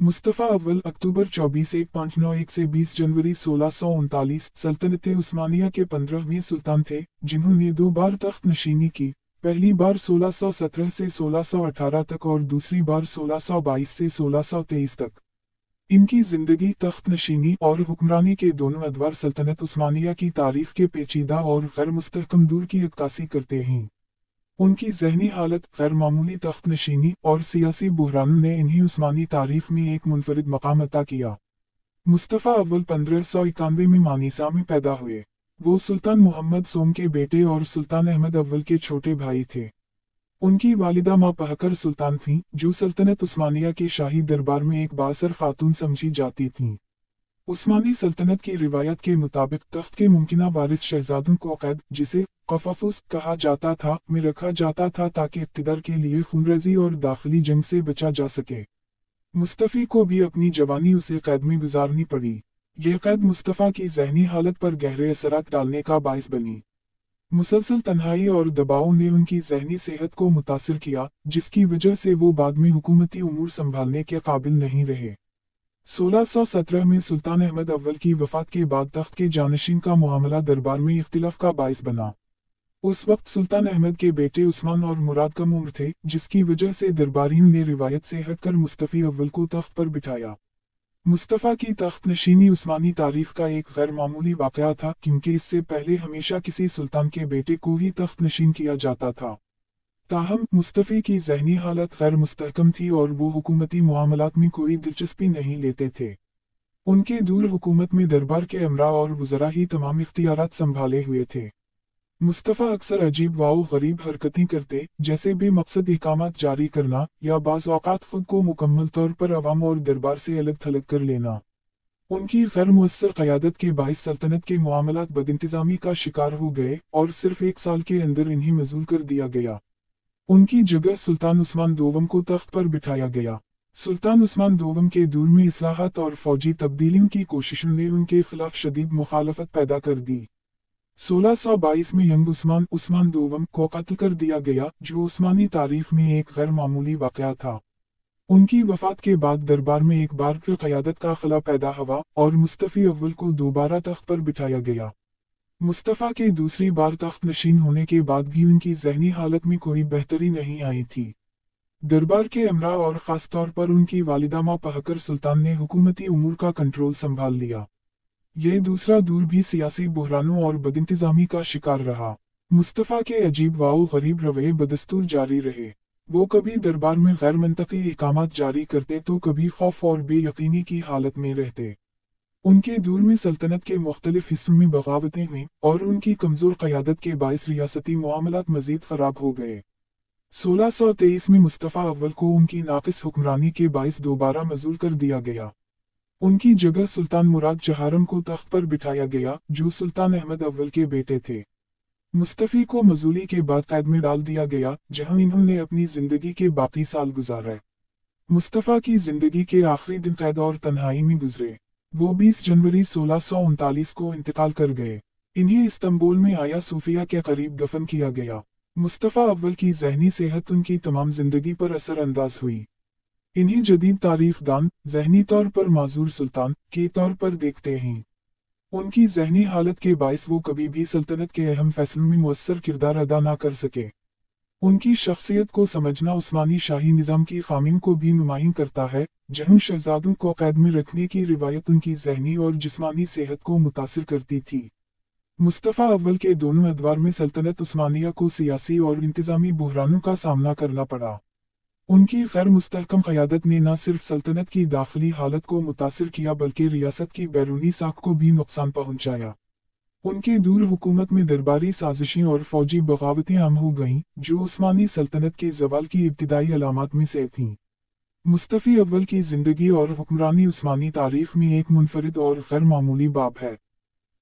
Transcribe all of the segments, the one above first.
मुस्तफ़ा अव्वल अक्टूबर 24 से 20 जनवरी 1639 सल्तनत उस्मानिया के 15वें सुल्तान थे, जिन्होंने 2 बार तख्त नशीनी की, पहली बार 1617 से 1618 तक और दूसरी बार 1622 से 1623 तक। इनकी जिंदगी, तख्त नशीनी और हुक्मरानी के दोनों अदवार सल्तनत उस्मानिया की तारीफ के पेचीदा और गैर मुस्तहकम दौर की अक्कासी करते हैं। उनकी ज़हनी हालत, गैर मामूली तख्त नशीनी और सियासी बुहरानों ने इन्हें उस्मानी तारीफ में एक मुनफरिद मकाम अता किया। मुस्तफ़ा अव्वल 1591 में मानीसा में पैदा हुए। वो सुल्तान मोहम्मद सोम के बेटे और सुल्तान अहमद अव्वल के छोटे भाई थे। उनकी वालिदा माँ पहकर सुल्तान थीं, जो सल्तनत उस्मानिया के शाही दरबार में एक बासर खातून समझी जाती थीं। उस्मानी सल्तनत की रिवायत के मुताबिक तख्त के मुमकिना वारिस शहजादों को कैद, जिसे क़फ़फ़ुस कहा जाता था, में रखा जाता था ताकि इक़्तिदार के लिए खूनरेज़ी और दाखिली जंग से बचा जा सके। मुस्तफ़ी को भी अपनी जवानी उसे कैद में गुजारनी पड़ी। यह कैद मुस्तफ़ा की ज़हनी हालत पर गहरे असरात डालने का बाइस बनी। मुसलसल तन्हाई और दबाव ने उनकी ज़हनी सेहत को मुतासिर किया, जिसकी वजह से वो बाद में हुकूमती उमूर संभालने के काबिल नहीं रहे। 1617 में सुल्तान अहमद अव्वल की वफ़ात के बाद तख्त के जानशीन का मामला दरबार में इख्तिलाफ का बाइस बना। उस वक्त सुल्तान अहमद के बेटे उस्मान और मुराद कम उम्र थे, जिसकी वजह से दरबारियों ने रिवायत से हटकर मुस्तफ़ी अव्वल को तख्त पर बिठाया। मुस्तफ़ा की तख्त नशीनी उस्मानी तारीफ का एक गैर मामूली वाक़या था, क्योंकि इससे पहले हमेशा किसी सुल्तान के बेटे को ही तख्त नशीन किया जाता था। ताहम मुस्तफ़ी की ज़हनी हालत गैर मुस्तहकम थी और वो हुकूमती मामलात में कोई दिलचस्पी नहीं लेते थे। उनके दूर हुकूमत में दरबार के अमरा और वज़रा ही तमाम इख्तियारात संभाले हुए थे। मुस्तफ़ा अक्सर अजीब वाओ गरीब हरकतें करते, जैसे बेमकसद अहकामात जारी करना या बाज़ औक़ात खुद को मुकम्मल तौर पर अवाम और दरबार से अलग थलग कर लेना। उनकी गैर मुअस्सर क़यादत के बाइस सल्तनत के मामलात बदइंतज़ामी का शिकार हो गए और सिर्फ 1 साल के अंदर इन्हें मज़ूल कर दिया गया। उनकी जगह सुल्तान उस्मान दोवम को तख्त पर बिठाया गया। सुल्तान उस्मान दोवम के दूर में इस्लाहात और फौजी तब्दीलियों की कोशिशों ने उनके खिलाफ शदीद मुखालफत पैदा कर दी। 1622 में यंग उस्मान दोवम को कत्ल कर दिया गया, जो उस्मानी तारीफ में एक गैर मामूली वाक़या था। उनकी वफ़ात के बाद दरबार में एक बार फिर क़यादत का खला पैदा हुआ और मुस्तफ़ी अव्वल को दोबारा तख्त पर बिठाया गया। मुस्तफ़ा के दूसरी बार तख्त नशीन होने के बाद भी उनकी ज़हनी हालत में कोई बेहतरी नहीं आई थी। दरबार के अमरा और ख़ास तौर पर उनकी वालिदा माँ पहकर सुल्तान ने हुकूमती उमूर का कंट्रोल संभाल लिया। यह दूसरा दौर भी सियासी बुहरानों और बदइंतज़ामी का शिकार रहा। मुस्तफ़ा के अजीब वाओ गरीब रवैये बदस्तूर जारी रहे। वो कभी दरबार में गैर मंतकी अहकामात जारी करते तो कभी खौफ और बेयकीनी की हालत में रहते। उनके दूर में सल्तनत के मुख्तलिफ हिस्सों में बगावतें हुईं और उनकी कमज़ोर क़यादत के बाइस रियासती मामलात मज़ीद ख़राब हो गए। 1623 में मुस्तफ़ा अव्वल को उनकी नाक़िस हुक्मरानी के बाइस दोबारा मज़ूल कर दिया गया। उनकी जगह सुल्तान मुराद जहारम को तख्त पर बिठाया गया, जो सुल्तान अहमद अव्वल के बेटे थे। मुस्तफ़ी को मज़ूली के बाद कैद में डाल दिया गया, जहां इन्होंने अपनी ज़िंदगी के बाकी साल गुजारे। मुस्तफ़ा की ज़िंदगी के आखिरी दिन कैद और तन्हाई में गुजरे। वो 20 जनवरी 1639 को इंतकाल कर गए। इन्हें इस्तांबुल में आया सूफिया के करीब दफन किया गया। मुस्तफ़ा अव्वल की ज़हनी सेहत उनकी तमाम ज़िंदगी पर असर अंदाज हुई। इन्हें जदीद तारीफ दान, ज़हनी तौर पर माजूर सुल्तान के तौर पर देखते हैं। उनकी ज़हनी हालत के बाइस वो कभी भी सल्तनत के अहम फैसलों में मुअस्सर किरदार अदा ना कर सके। उनकी शख्सियत को समझना उस्मानी शाही निज़ाम की खामियों को भी नुमायां करता है, जहां शहजादों को कैद में रखने की रिवायत उनकी ज़हनी और जिस्मानी सेहत को मुतासिर करती थी। मुस्तफ़ा अव्वल के दोनों अदवार में सल्तनत उस्मानिया को सियासी और इंतज़ामी बुहरानों का सामना करना पड़ा। उनकी गैर मुस्तहकम क़यादत ने न सिर्फ सल्तनत की दाखिली हालत को मुतासिर किया बल्कि रियासत की बैरूनी साख को भी नुकसान पहुंचाया। उनके दूर हुकूमत में दरबारी साजिशें और फौजी बगावतें आम हो गईं, जो उस्मानी सल्तनत के ज़वाल की इब्तिदाई अलामात में से थीं। मुस्तफ़ी अव्वल की ज़िंदगी और हुक्मरानी उस्मानी तारीफ में एक मुनफरिद और गैर मामूली बाब है।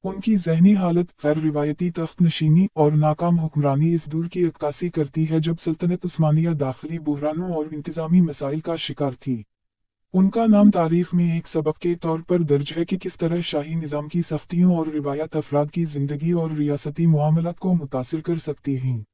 उनकी ज़हनी हालत, गैर रिवायती तख्त नशीनी और नाकाम हुक्मरानी इस दूर की अक्कासी करती है जब सल्तनत उस्मानिया दाखिली बुहरानों और इंतज़ामी मसाइल का शिकार थी। उनका नाम तारीफ में एक सबक के तौर पर दर्ज है कि किस तरह शाही निज़ाम की सख्तियों और रिवायत अफराद की ज़िंदगी और रियासती मामलात को मुतासिर कर सकती हैं।